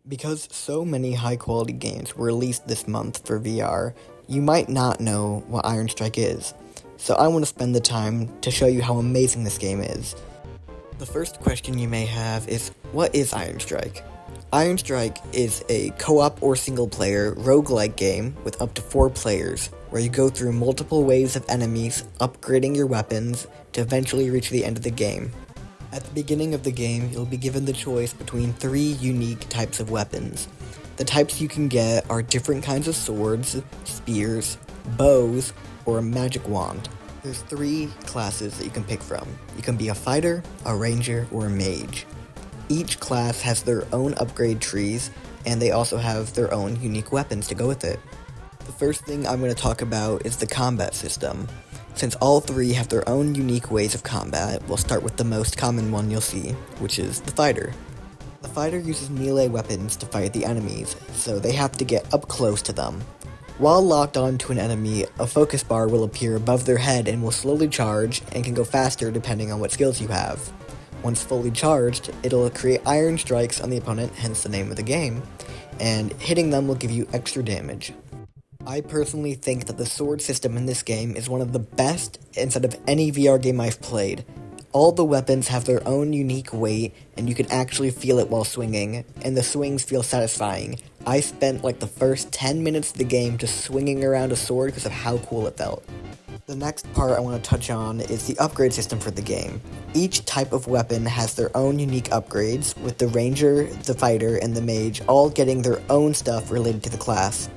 Because so many high-quality games were released this month for VR, you might not know what Ironstrike is. So I want to spend the time to show you how amazing this game is. The first question you may have is, what is Ironstrike? Ironstrike is a co-op or single-player roguelike game with up to 4 players, where you go through multiple waves of enemies, upgrading your weapons, to eventually reach the end of the game. At the beginning of the game, you'll be given the choice between 3 unique types of weapons. The types you can get are different kinds of swords, spears, bows, or a magic wand. There's 3 classes that you can pick from. You can be a fighter, a ranger, or a mage. Each class has their own upgrade trees, and they also have their own unique weapons to go with it. The first thing I'm going to talk about is the combat system. Since all 3 have their own unique ways of combat, we'll start with the most common one you'll see, which is the fighter. The fighter uses melee weapons to fight the enemies, so they have to get up close to them. While locked onto an enemy, a focus bar will appear above their head and will slowly charge and can go faster depending on what skills you have. Once fully charged, it'll create iron strikes on the opponent, hence the name of the game, and hitting them will give you extra damage. I personally think that the sword system in this game is one of the best inside of any VR game I've played. All the weapons have their own unique weight, and you can actually feel it while swinging, and the swings feel satisfying. I spent like the first 10 minutes of the game just swinging around a sword because of how cool it felt. The next part I want to touch on is the upgrade system for the game. Each type of weapon has their own unique upgrades, with the ranger, the fighter, and the mage all getting their own stuff related to the class.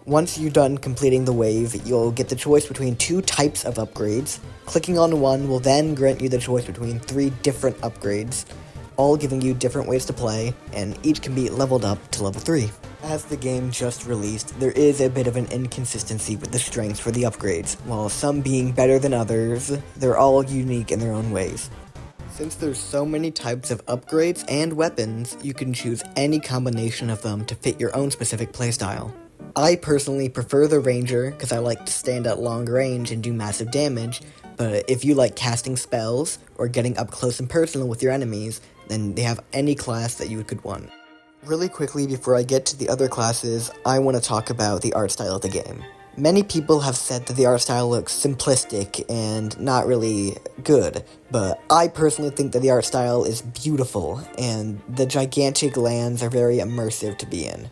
Once you're done completing the wave, you'll get the choice between 2 types of upgrades. Clicking on one will then grant you the choice between 3 different upgrades, all giving you different ways to play, and each can be leveled up to level 3. As the game just released, there is a bit of an inconsistency with the strengths for the upgrades. While some being better than others, they're all unique in their own ways. Since there's so many types of upgrades and weapons, you can choose any combination of them to fit your own specific playstyle. I personally prefer the ranger because I like to stand at long range and do massive damage, but if you like casting spells or getting up close and personal with your enemies, then they have any class that you could want. Really quickly before I get to the other classes, I want to talk about the art style of the game. Many people have said that the art style looks simplistic and not really good, but I personally think that the art style is beautiful, and the gigantic lands are very immersive to be in.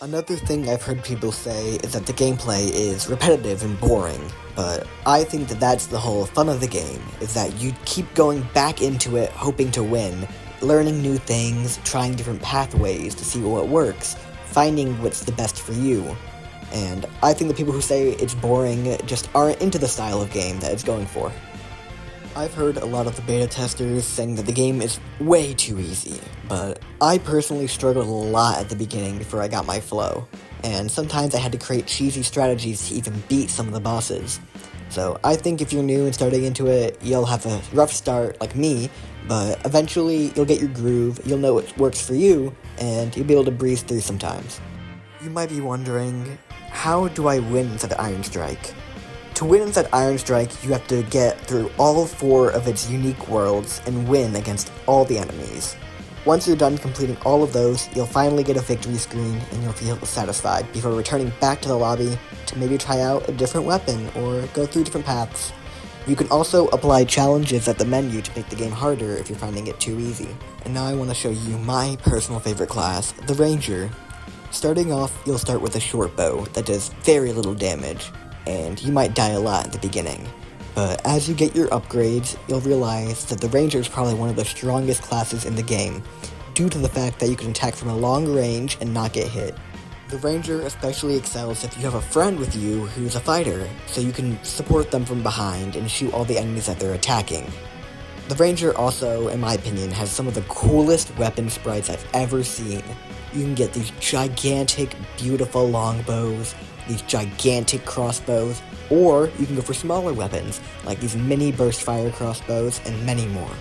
Another thing I've heard people say is that the gameplay is repetitive and boring, but I think that that's the whole fun of the game, is that you keep going back into it hoping to win, learning new things, trying different pathways to see what works, finding what's the best for you. And I think the people who say it's boring just aren't into the style of game that it's going for. I've heard a lot of the beta testers saying that the game is way too easy, but I personally struggled a lot at the beginning before I got my flow, and sometimes I had to create cheesy strategies to even beat some of the bosses. So I think if you're new and starting into it, you'll have a rough start like me, but eventually you'll get your groove, you'll know what works for you, and you'll be able to breeze through sometimes. You might be wondering, how do I win inside Ironstrike? To win inside Ironstrike, you have to get through all 4 of its unique worlds and win against all the enemies. Once you're done completing all of those, you'll finally get a victory screen and you'll feel satisfied before returning back to the lobby to maybe try out a different weapon or go through different paths. You can also apply challenges at the menu to make the game harder if you're finding it too easy. And now I want to show you my personal favorite class, the Ranger. Starting off, you'll start with a short bow that does very little damage, and you might die a lot at the beginning. But as you get your upgrades, you'll realize that the Ranger is probably one of the strongest classes in the game, due to the fact that you can attack from a long range and not get hit. The Ranger especially excels if you have a friend with you who's a fighter, so you can support them from behind and shoot all the enemies that they're attacking. The Ranger also, in my opinion, has some of the coolest weapon sprites I've ever seen. You can get these gigantic, beautiful longbows, these gigantic crossbows, or you can go for smaller weapons, like these mini burst fire crossbows, and many more.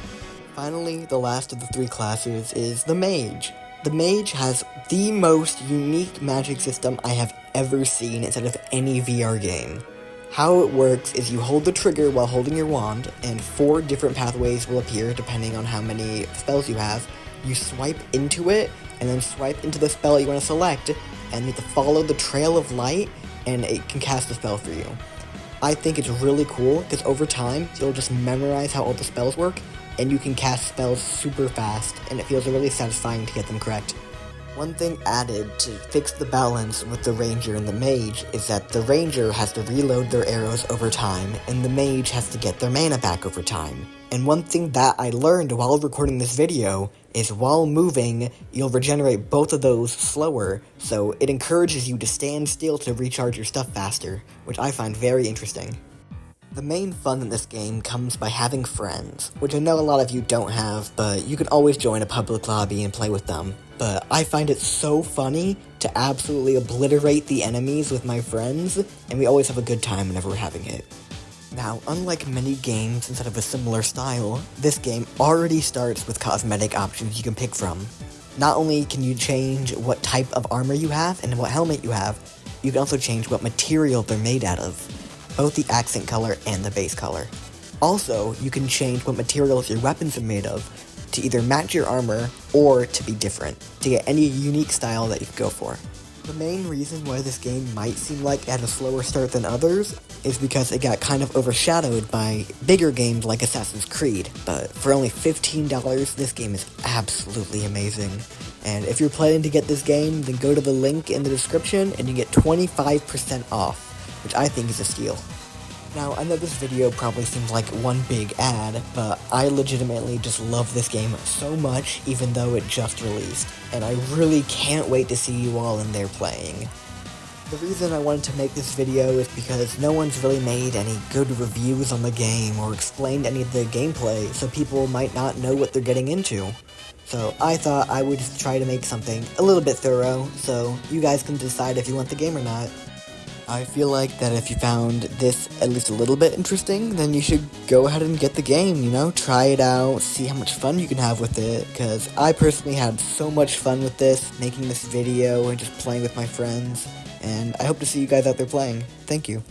Finally, the last of the 3 classes is the Mage. The Mage has the most unique magic system I have ever seen inside of any VR game. How it works is you hold the trigger while holding your wand, and 4 different pathways will appear depending on how many spells you have, You swipe into it, and then swipe into the spell you want to select, and you have to follow the trail of light, and it can cast the spell for you. I think it's really cool, because over time, you'll just memorize how all the spells work, and you can cast spells super fast, and it feels really satisfying to get them correct. One thing added to fix the balance with the Ranger and the Mage is that the Ranger has to reload their arrows over time, and the Mage has to get their mana back over time. And one thing that I learned while recording this video is while moving, you'll regenerate both of those slower, so it encourages you to stand still to recharge your stuff faster, which I find very interesting. The main fun in this game comes by having friends, which I know a lot of you don't have, but you can always join a public lobby and play with them. But I find it so funny to absolutely obliterate the enemies with my friends, and we always have a good time whenever we're having it. Now, unlike many games inside of a similar style, this game already starts with cosmetic options you can pick from. Not only can you change what type of armor you have and what helmet you have, you can also change what material they're made out of, both the accent color and the base color. Also, you can change what materials your weapons are made of to either match your armor or to be different, to get any unique style that you can go for. The main reason why this game might seem like it had a slower start than others is because it got kind of overshadowed by bigger games like Assassin's Creed, but for only $15, this game is absolutely amazing. And if you're planning to get this game, then go to the link in the description and you get 25% off, which I think is a steal. Now, I know this video probably seems like one big ad, but I legitimately just love this game so much, even though it just released, and I really can't wait to see you all in there playing. The reason I wanted to make this video is because no one's really made any good reviews on the game or explained any of the gameplay, so people might not know what they're getting into. So I thought I would just try to make something a little bit thorough, so you guys can decide if you want the game or not. I feel like that if you found this at least a little bit interesting, then you should go ahead and get the game, you know? Try it out, see how much fun you can have with it, because I personally had so much fun with this, making this video and just playing with my friends, and I hope to see you guys out there playing. Thank you.